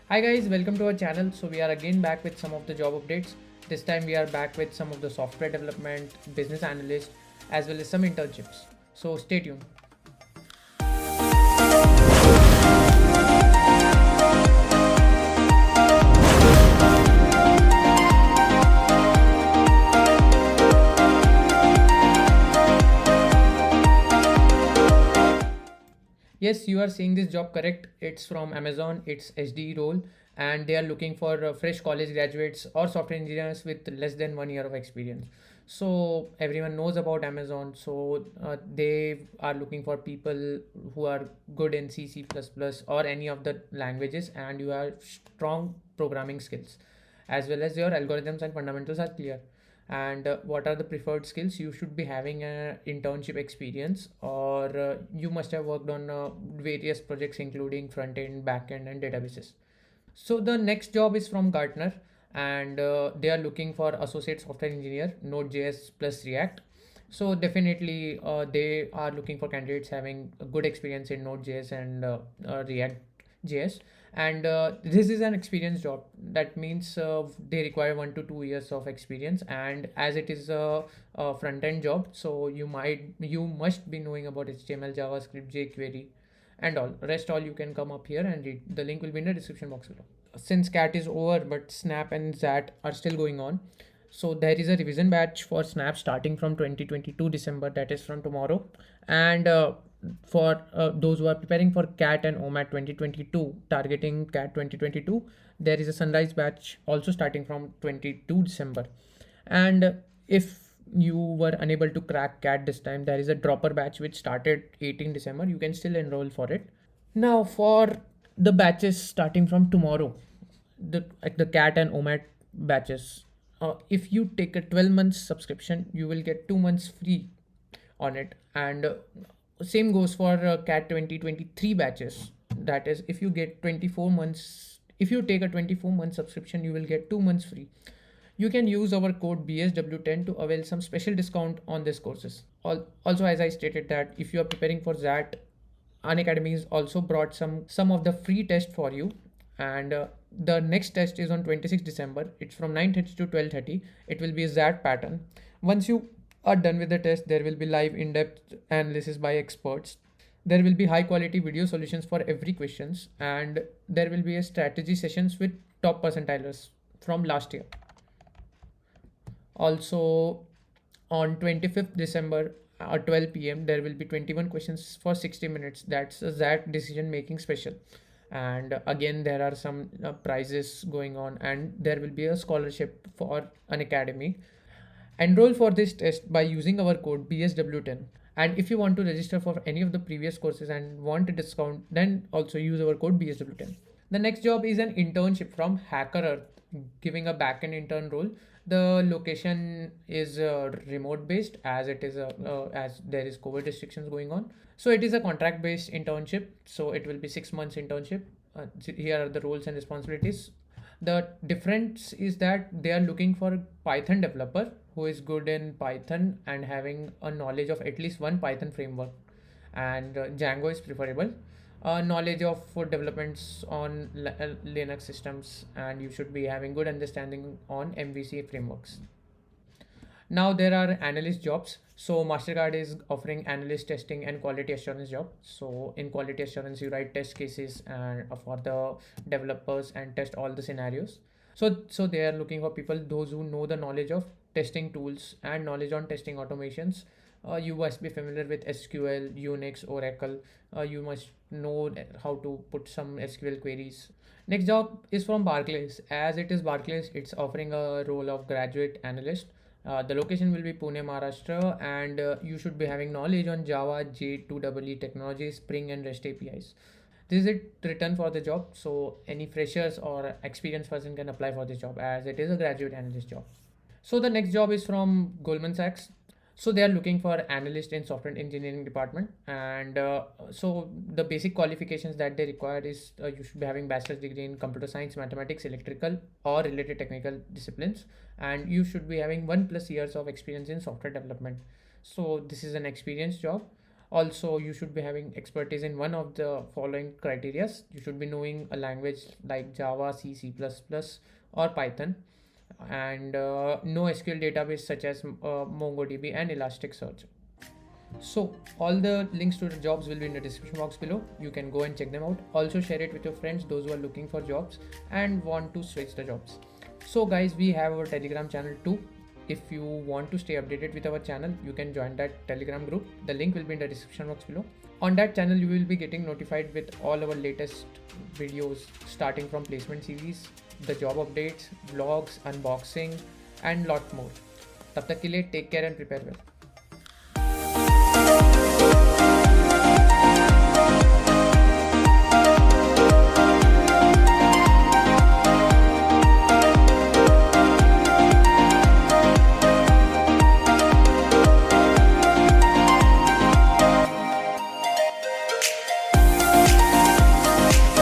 Hi guys, welcome to our channel. So we are again back with some of the job updates. This time we are back with some of the software development, business analyst, as well as some internships. So stay tuned. Yes, you are seeing this job correct. It's from Amazon. It's SD role, and they are looking for fresh college graduates or software engineers with less than 1 year of experience. So everyone knows about Amazon. So they are looking for people who are good in C, C++, or any of the languages, and you have strong programming skills, as well as your algorithms and fundamentals are clear. And what are the preferred skills? You should be having an internship experience, or you must have worked on various projects including front end, back end, and databases. So the next job is from Gartner, and they are looking for associate software engineer, Node.js plus React. So definitely, they are looking for candidates having a good experience in Node.js and React.js. And this is an experience job. That means they require 1 to 2 years of experience. And as it is a front end job, so you must be knowing about HTML, JavaScript, jQuery, and all. Rest all you can come up here and read. The link will be in the description box below. Since CAT is over, but Snap and ZAT are still going on. So there is a revision batch for Snap starting from 2022 December, that is from tomorrow. And for those who are preparing for CAT and OMAT 2022, targeting CAT 2022, there is a sunrise batch also starting from 22 December. And if you were unable to crack CAT this time, there is a dropper batch which started 18 December. You can still enroll for it. Now, for the batches starting from tomorrow, the CAT and OMAT batches, if you take a 12 months subscription, you will get 2 months free on it. And same goes for CAT 2023 batches. That is, if you get 24 months, if you take a 24-month subscription, you will get 2 months free. You can use our code BSW10 to avail some special discount on these courses. Also, as I stated that if you are preparing for ZAT, Unacademy has also brought some of the free test for you. And the next test is on 26 December. It's from 9:30 to 12:30. It will be a ZAT pattern. Once you are done with the test, there will be live in-depth analysis by experts. There will be high quality video solutions for every questions, and there will be a strategy sessions with top percentilers from last year. Also, on 25th December at 12 p.m., there will be 21 questions for 60 minutes. That's a ZAT decision making special. And again, there are some prizes going on, and there will be a scholarship for Unacademy. Enroll for this test by using our code BSW10. And if you want to register for any of the previous courses and want a discount, then also use our code BSW10. The next job is an internship from Hacker Earth, giving a backend intern role. The location is remote based, as it is as there is COVID restrictions going on. So it is a contract based internship. So it will be 6 months internship. Here are the roles and responsibilities. The difference is that they are looking for a Python developer who is good in Python and having a knowledge of at least one Python framework, and Django is preferable. Knowledge of developments on Linux systems, and you should be having good understanding on MVC frameworks. Now there are analyst jobs. So Mastercard is offering analyst testing and quality assurance job. So in quality assurance, you write test cases and for the developers and test all the scenarios. So they are looking for people those who know the knowledge of testing tools and knowledge on testing automations. You must be familiar with SQL, Unix, Oracle. You must know how to put some SQL queries. Next job is from Barclays. As it is Barclays, it's offering a role of graduate analyst. The location will be Pune, Maharashtra, and you should be having knowledge on Java, J2EE technology, Spring, and REST APIs. This is it written for the job, so any freshers or experienced person can apply for this job as it is a graduate analyst job. So the next job is from Goldman Sachs. So they are looking for analyst in software engineering department, and so the basic qualifications that they require is you should be having bachelor's degree in computer science, mathematics, electrical, or related technical disciplines, and you should be having 1+ years of experience in software development. So this is an experienced job. Also, you should be having expertise in one of the following criteria. You should be knowing a language like Java, C++, or Python, and no SQL database such as MongoDB and Elasticsearch. So all the links to the jobs will be in the description box below. You can go and check them out. Also share it with your friends, those who are looking for jobs and want to switch the jobs. So guys, we have our Telegram channel too. If you want to stay updated with our channel, you can join that Telegram group. The link will be in the description box below. On that channel, you will be getting notified with all our latest videos, starting from placement series, the job updates, vlogs, unboxing, and lot more. तब तक के लिए take care and prepare well.